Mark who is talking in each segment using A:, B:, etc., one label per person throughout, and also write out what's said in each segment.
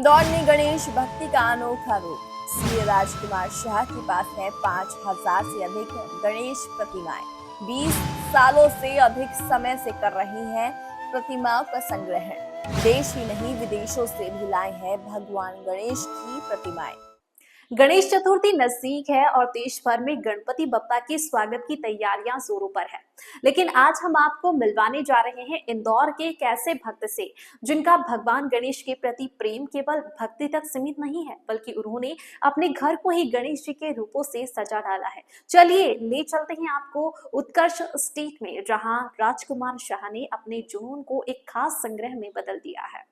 A: इंदौर में गणेश भक्ति का अनोखा रूप। सीए राजकुमार शाह के पास है 5,000 से अधिक गणेश प्रतिमाएं। 20 सालों से अधिक समय से कर रही हैं प्रतिमाओं का संग्रहण। देश ही नहीं विदेशों से भी लाए हैं भगवान गणेश की प्रतिमाएं।
B: गणेश चतुर्थी नजदीक है और देश भर में गणपति बप्पा के स्वागत की तैयारियां जोरों पर है। लेकिन आज हम आपको मिलवाने जा रहे हैं इंदौर के एक ऐसे भक्त से जिनका भगवान गणेश के प्रति प्रेम केवल भक्ति तक सीमित नहीं है, बल्कि उन्होंने अपने घर को ही गणेश जी के रूपों से सजा डाला है। चलिए ले चलते हैं आपको उत्कर्ष स्टेट में, जहाँ राजकुमार शाह ने अपने जुनून को एक खास संग्रह में बदल दिया है।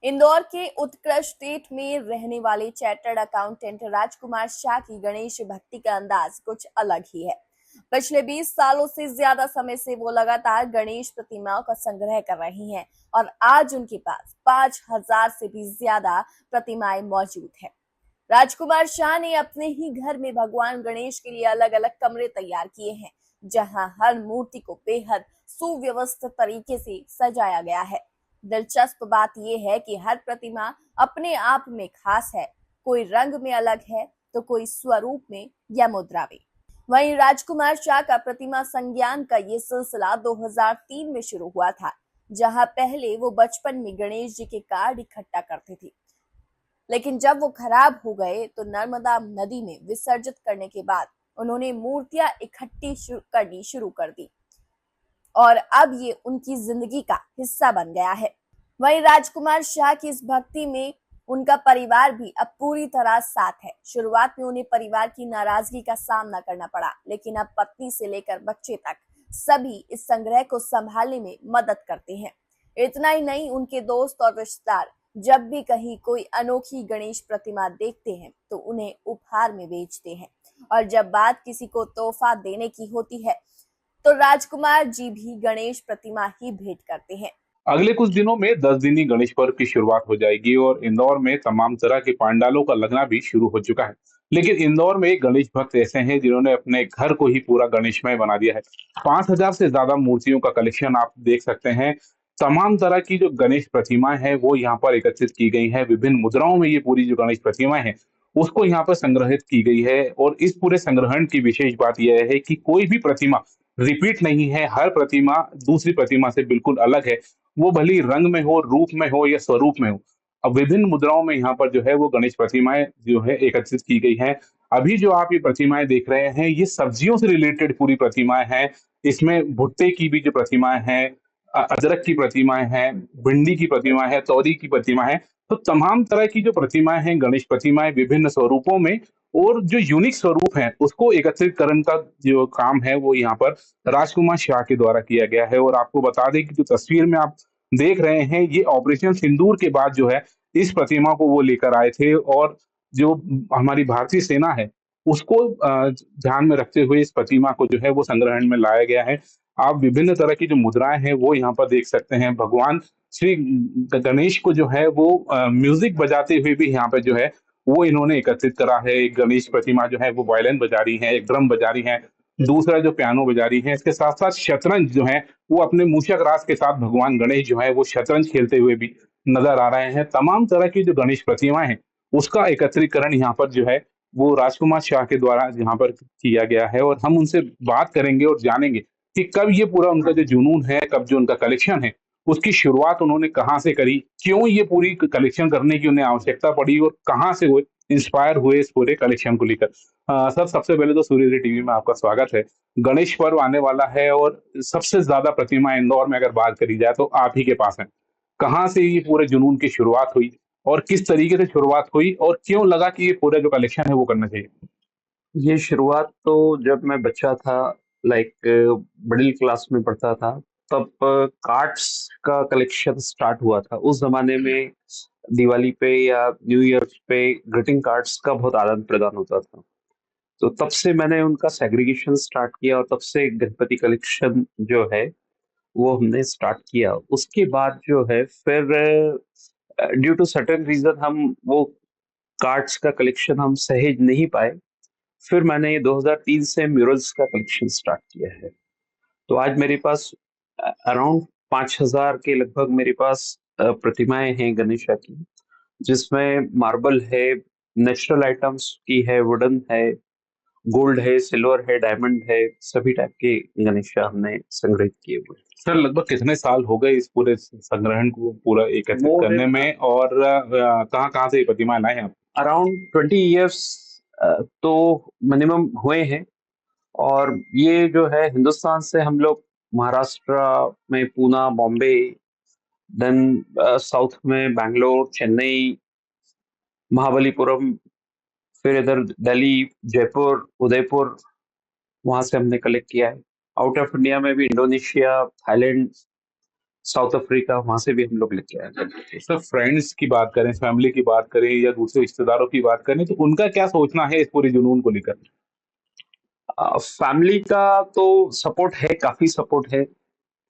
A: इंदौर के उत्कर्ष स्टेट में रहने वाले चार्टर्ड अकाउंटेंट राजकुमार शाह की गणेश भक्ति का अंदाज कुछ अलग ही है। पिछले 20 सालों से ज्यादा समय से वो लगातार गणेश प्रतिमाओं का संग्रह कर रही हैं और आज उनके पास 5,000 से भी ज्यादा प्रतिमाएं मौजूद हैं। राजकुमार शाह ने अपने ही घर में भगवान गणेश के लिए अलग अलग कमरे तैयार किए हैं, जहां हर मूर्ति को बेहद सुव्यवस्थित तरीके से सजाया गया है। दिलचस्प बात यह है कि हर प्रतिमा अपने आप में खास है, कोई रंग में अलग है तो कोई स्वरूप में या मुद्रा में। वहीं राजकुमार शाह का प्रतिमा संज्ञान का ये सिलसिला 2003 में शुरू हुआ था, जहां पहले वो बचपन में गणेश जी के कार्ड इकट्ठा करते थे, लेकिन जब वो खराब हो गए तो नर्मदा नदी में विसर्जित करने के बाद उन्होंने मूर्तियां इकट्ठी करनी शुरू कर दी और अब ये उनकी जिंदगी का हिस्सा बन गया है। वहीं राजकुमार शाह की इस भक्ति में उनका परिवार भी अब पूरी तरह साथ है। शुरुआत में उन्हें परिवार की नाराजगी का सामना करना पड़ा, लेकिन अब पत्नी से लेकर बच्चे तक सभी इस संग्रह को संभालने में मदद करते हैं। इतना ही नहीं, उनके दोस्त और रिश्तेदार जब भी कहीं कोई अनोखी गणेश प्रतिमा देखते हैं तो उन्हें उपहार में बेचते हैं, और जब बात किसी को तोहफा देने की होती है तो राजकुमार जी भी गणेश प्रतिमा ही भेंट करते हैं।
C: अगले कुछ दिनों में 10 दिनी गणेश पर्व की शुरुआत हो जाएगी और इंदौर में तमाम तरह के पंडालों का लगना भी शुरू हो चुका है। लेकिन इंदौर में एक गणेश भक्त ऐसे हैं जिन्होंने अपने घर को ही पूरा गणेशमय बना दिया है। 5,000 से ज्यादा मूर्तियों का कलेक्शन आप देख सकते हैं। तमाम तरह की जो गणेश प्रतिमाएं हैं वो यहाँ पर एकत्रित की गई हैं। विभिन्न मुद्राओं में ये पूरी जो गणेश प्रतिमाएं हैं उसको यहाँ पर संग्रहित की गई है। और इस पूरे संग्रहण की विशेष बात यह है कि कोई भी प्रतिमा रिपीट नहीं है। हर प्रतिमा दूसरी प्रतिमा से बिल्कुल अलग है, वो भली रंग में हो, रूप में हो या स्वरूप में हो। अब विभिन्न मुद्राओं में यहाँ पर जो है वो गणेश प्रतिमाएं जो है एकत्रित की गई हैं। अभी जो आप ये प्रतिमाएं देख रहे हैं ये सब्जियों से रिलेटेड पूरी प्रतिमाएं हैं। इसमें भुट्टे की भी जो प्रतिमाएं हैं, अदरक की प्रतिमाएं हैं, भिंडी की प्रतिमा है, तोरी की प्रतिमा है। तो तमाम तरह की जो प्रतिमाएं हैं, गणेश प्रतिमाएं विभिन्न स्वरूपों में, और जो यूनिक स्वरूप है उसको एकत्रित करने का जो काम है वो यहाँ पर राजकुमार शाह के द्वारा किया गया है। और आपको बता दें कि जो तस्वीर में आप देख रहे हैं ये ऑपरेशन सिंदूर के बाद जो है इस प्रतिमा को वो लेकर आए थे, और जो हमारी भारतीय सेना है उसको ध्यान में रखते हुए इस प्रतिमा को जो है वो संग्रहण में लाया गया है। आप विभिन्न तरह की जो मुद्राएं हैं वो यहाँ पर देख सकते हैं। भगवान श्री गणेश को जो है वो म्यूजिक बजाते हुए भी यहाँ पे जो है वो इन्होंने एकत्रित करा है। एक गणेश प्रतिमा जो है वो वायलिन बजा रही है, एक ड्रम बजा रही है, दूसरा जो पियानो बजा रही है। इसके साथ साथ शतरंज जो है वो अपने मूषक राज के साथ भगवान गणेश जो है वो शतरंज खेलते हुए भी नजर आ रहे हैं। तमाम तरह की जो गणेश प्रतिमाएं हैं उसका एकत्रीकरण यहाँ पर जो है वो राजकुमार शाह के द्वारा यहाँ पर किया गया है। और हम उनसे बात करेंगे और जानेंगे कि कब ये पूरा उनका जो जुनून है, कब जो उनका कलेक्शन है उसकी शुरुआत उन्होंने कहाँ से करी, क्यों ये पूरी कलेक्शन करने की उन्हें आवश्यकता पड़ी और कहाँ से वो इंस्पायर हुए इस पूरे कलेक्शन को लेकर। सर, सबसे पहले तो सूर्योदय टीवी में आपका स्वागत है। गणेश पर्व आने वाला है और सबसे ज्यादा प्रतिमा इंदौर में अगर बात करी जाए तो आप ही के पास है। कहाँ से ये पूरे जुनून की शुरुआत हुई और किस तरीके से शुरुआत हुई और क्यों लगा कि ये पूरा जो कलेक्शन है वो करना चाहिए?
D: ये शुरुआत तो जब मैं बच्चा था, लाइक मिडिल क्लास में पढ़ता था, तब कार्ड्स का कलेक्शन स्टार्ट हुआ था। उस जमाने में दिवाली पे या न्यू ईयर पे ग्रीटिंग कार्ड्स का बहुत आदान प्रदान होता था। तो तब से मैंने उनका सेग्रीगेशन स्टार्ट किया और तब से गणपति कलेक्शन जो है वो हमने स्टार्ट किया। उसके बाद जो है फिर ड्यू टू सर्टेन रीजन हम वो कार्ड्स का कलेक्शन हम सहेज नहीं पाए। फिर मैंने 2003 से म्यूरल्स का कलेक्शन स्टार्ट किया है। तो आज मेरे पास अराउंड 5000 के लगभग मेरे पास प्रतिमाएं हैं गणेशा की, जिसमें मार्बल है, नेचुरल आइटम्स की है, वुडन है, गोल्ड है, सिल्वर है, डायमंड है, सभी टाइप के गणेशा हमने संग्रहित किए हुए हैं।
C: सर लगभग कितने साल हो गए इस पूरे संग्रहण को पूरा एकत्रित
D: More
C: करने
D: than-
C: में, और कहाँ से ये प्रतिमाएं लाए हैं आप?
D: अराउंड 20 इयर्स तो मिनिमम हुए हैं। और ये जो है हिंदुस्तान से हम लोग महाराष्ट्र में पूना, बॉम्बे, देन साउथ में बैंगलोर, चेन्नई, महाबलीपुरम, फिर इधर दिल्ली, जयपुर, उदयपुर, वहां से हमने कलेक्ट किया है। आउट ऑफ इंडिया में भी इंडोनेशिया, थाईलैंड, साउथ अफ्रीका, वहां से भी हम लोग लेके आए हैं।
C: सर फ्रेंड्स की बात करें, फैमिली की बात करें या दूसरे रिश्तेदारों की बात करें, तो उनका क्या सोचना है इस पूरे जुनून को लेकर?
D: फैमिली का तो सपोर्ट है, काफी सपोर्ट है।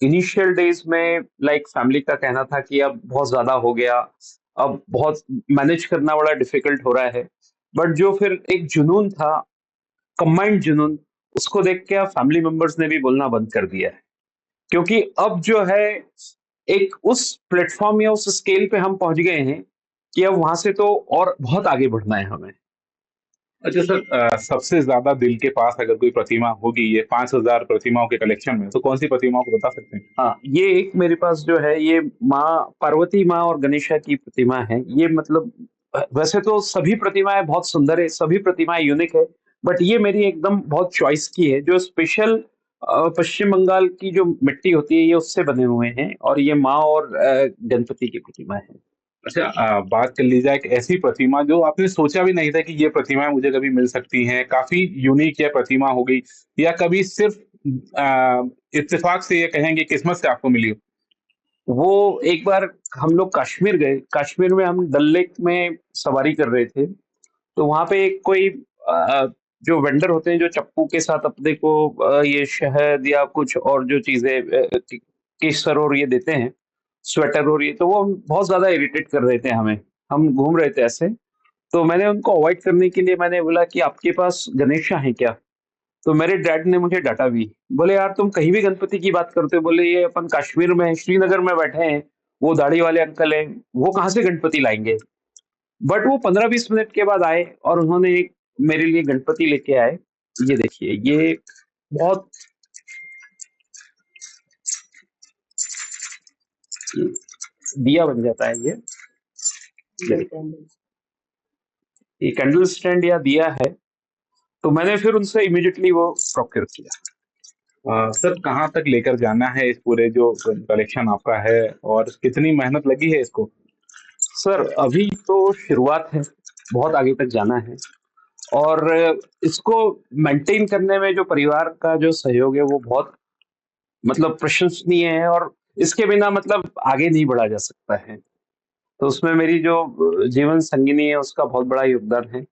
D: इनिशियल डेज में लाइक फैमिली का कहना था कि अब बहुत ज्यादा हो गया, अब बहुत मैनेज करना बड़ा डिफिकल्ट हो रहा है। बट जो फिर एक जुनून था, कंबाइंड जुनून, उसको देख के अब फैमिली मेंबर्स ने भी बोलना बंद कर दिया है। क्योंकि अब जो है एक उस प्लेटफॉर्म या उस स्केल पे हम पहुंच गए हैं कि अब वहां से तो और बहुत आगे बढ़ना है हमें।
C: अच्छा सर, सबसे ज्यादा दिल के पास अगर कोई प्रतिमा होगी ये 5000 प्रतिमाओं के कलेक्शन में, तो कौन सी प्रतिमाओं को बता सकते हैं?
D: हाँ, ये एक मेरे पास जो है ये माँ पार्वती माँ और गणेशा की प्रतिमा है। ये मतलब वैसे तो सभी प्रतिमाएं बहुत सुंदर है, सभी प्रतिमाएं यूनिक है, बट ये मेरी एकदम बहुत चॉइस की है। जो स्पेशल पश्चिम बंगाल की जो मिट्टी होती है ये उससे बने हुए हैं, और ये माँ और गणपति की प्रतिमा है।
C: अच्छा, बात कर ली जाए एक ऐसी प्रतिमा जो आपने सोचा भी नहीं था कि ये प्रतिमाएं मुझे कभी मिल सकती हैं, काफी यूनिक ये प्रतिमा हो गई, या कभी सिर्फ इत्तेफाक से ये कहेंगे किस्मत से आपको मिली हो?
D: वो एक बार हम लोग कश्मीर गए। कश्मीर में हम डल लेक में सवारी कर रहे थे, तो वहां पे एक कोई जो वेंडर होते हैं जो चप्पू के साथ अपने को ये शहद या कुछ और जो चीजें केसर और ये देते हैं, स्वेटर और ये, तो वो बहुत ज्यादा इरिटेट कर रहे थे हमें। हम घूम रहे थे ऐसे, तो मैंने उनको अवॉइड करने के लिए मैंने बोला कि आपके पास गणेशा है क्या? तो मेरे डैड ने मुझे डांटा भी। बोले यार तुम कहीं भी गणपति की बात करते हो। बोले ये अपन कश्मीर में श्रीनगर में बैठे हैं, वो दाढ़ी वाले अंकल हैं, वो कहाँ से गणपति लाएंगे? बट वो 15-20 मिनट के बाद आए और उन्होंने एक मेरे लिए गणपति लेके आए। ये देखिए, ये बहुत दिया बन जाता है ये कैंडल स्टैंड या दिया है। तो मैंने फिर उनसे इमीडिएटली वो प्रोक्योर किया।
C: सर कहाँ तक लेकर जाना है इस पूरे जो कलेक्शन आपका है, और कितनी मेहनत लगी है इसको?
D: सर अभी तो शुरुआत है, बहुत आगे तक जाना है। और इसको मेंटेन करने में जो परिवार का जो सहयोग है वो बहुत मतलब प्रशंसनीय है, और इसके बिना मतलब आगे नहीं बढ़ा जा सकता है। तो उसमें मेरी जो जीवन संगिनी है उसका बहुत बड़ा योगदान है।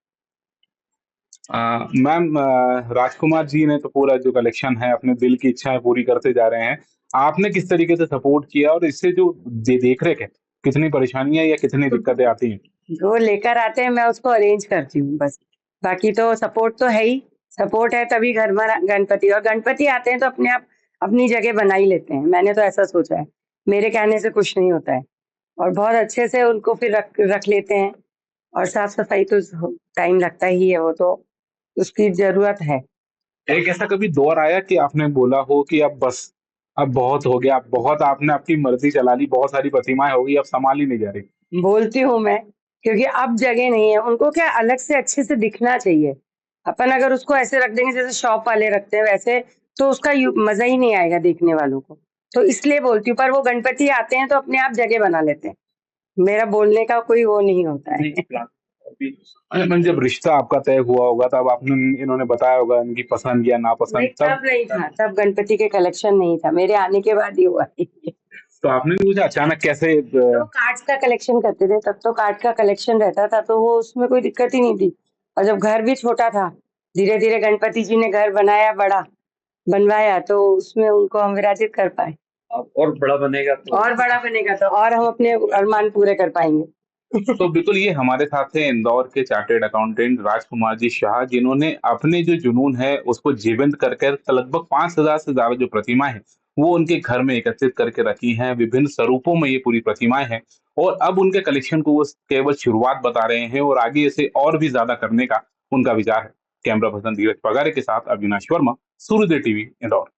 C: मैम, राजकुमार जी ने तो पूरा जो कलेक्शन है अपने दिल की इच्छाएं पूरी करते जा रहे हैं। आपने किस तरीके से सपोर्ट किया, और इससे जो देख रेख है, कितनी परेशानियां या कितनी दिक्कतें आती हैं?
E: जो लेकर आते हैं मैं उसको अरेंज करती हूँ बस। बाकी तो सपोर्ट तो है ही, सपोर्ट है तभी घर में गणपति, और गणपति आते हैं तो अपने आप अपनी जगह बना ही लेते हैं। मैंने तो ऐसा सोचा है, मेरे कहने से कुछ नहीं होता है, और बहुत अच्छे से उनको फिर रख लेते हैं। और साफ सफाई तो टाइम लगता ही है, वो तो उसकी जरूरत है।
C: एक ऐसा कभी दौर आया कि आपने बोला हो कि अब बस, अब बहुत हो गया, अब बहुत आपने आपकी मर्जी चला ली, बहुत सारी प्रतिमाएं हो गई, अब संभाल ही नहीं जा रही?
E: बोलती हूँ मैं, क्योंकि अब जगह नहीं है। उनको क्या अलग से अच्छे से दिखना चाहिए। अपन अगर उसको ऐसे रख देंगे जैसे शॉप वाले रखते हैं वैसे, तो उसका मजा ही नहीं आएगा देखने वालों को। तो इसलिए बोलती हूँ। पर वो गणपति आते हैं तो अपने आप जगह बना लेते हैं, मेरा बोलने का कोई वो नहीं होता है।
C: मैम जब रिश्ता आपका तय हुआ होगा तब आपने इन्होंने बताया होगा इनकी पसंद या नापसंद
E: नहीं, तब नहीं था, तब गणपति के कलेक्शन नहीं था, मेरे आने के बाद ही हुआ।
C: तो आपने भी मुझे अचानक कैसे
E: तो कार्ड्स का कलेक्शन करते थे, तब तो कार्ड का कलेक्शन रहता था, तो वो उसमें कोई दिक्कत ही नहीं थी। और जब घर भी छोटा था, धीरे धीरे गणपति जी ने घर बनाया, बड़ा बनवाया, तो उसमें उनको हम विराजित कर पाए।
D: अब और बड़ा बनेगा
E: तो और हम अपने अरमान पूरे कर पाएंगे।
C: तो बिल्कुल ये हमारे साथ थे इंदौर के चार्टेड अकाउंटेंट राजकुमार जी शाह, जिन्होंने अपने जो जुनून है उसको जीवंत करके लगभग 5,000 से ज्यादा जो प्रतिमाएं हैं वो उनके घर में एकत्रित करके रखी हैं। विभिन्न स्वरूपों में ये पूरी प्रतिमाएं हैं और अब उनके कलेक्शन को वो केवल शुरुआत बता रहे हैं और आगे इसे और भी ज्यादा करने का उनका विचार है। कैमरा पर्सन धीरज पगारे के साथ अविनाश वर्मा, सूर्योदय टीवी, इंदौर।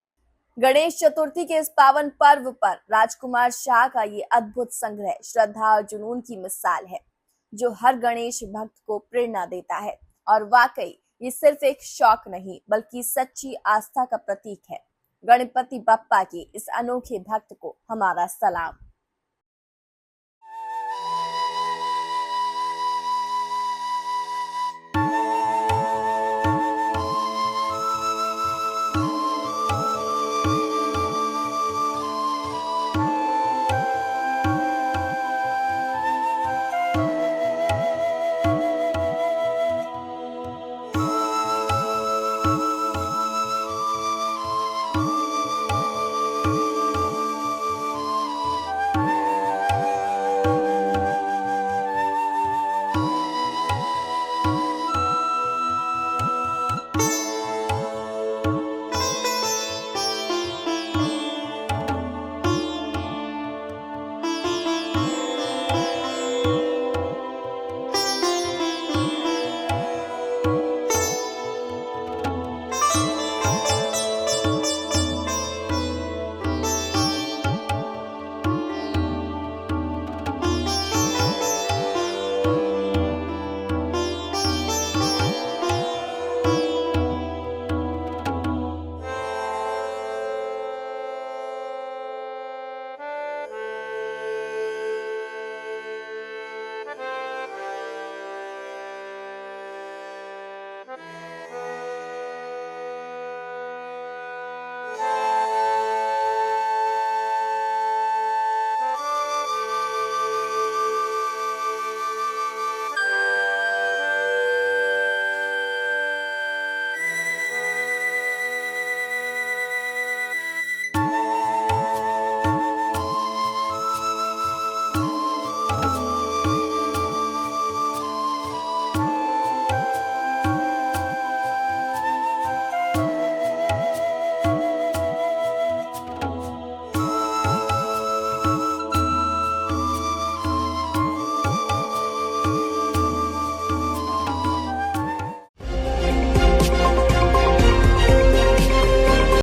A: गणेश चतुर्थी के इस पावन पर्व पर राजकुमार शाह का ये अद्भुत संग्रह श्रद्धा और जुनून की मिसाल है, जो हर गणेश भक्त को प्रेरणा देता है। और वाकई ये सिर्फ एक शौक नहीं बल्कि सच्ची आस्था का प्रतीक है। गणपति बप्पा के इस अनोखे भक्त को हमारा सलाम।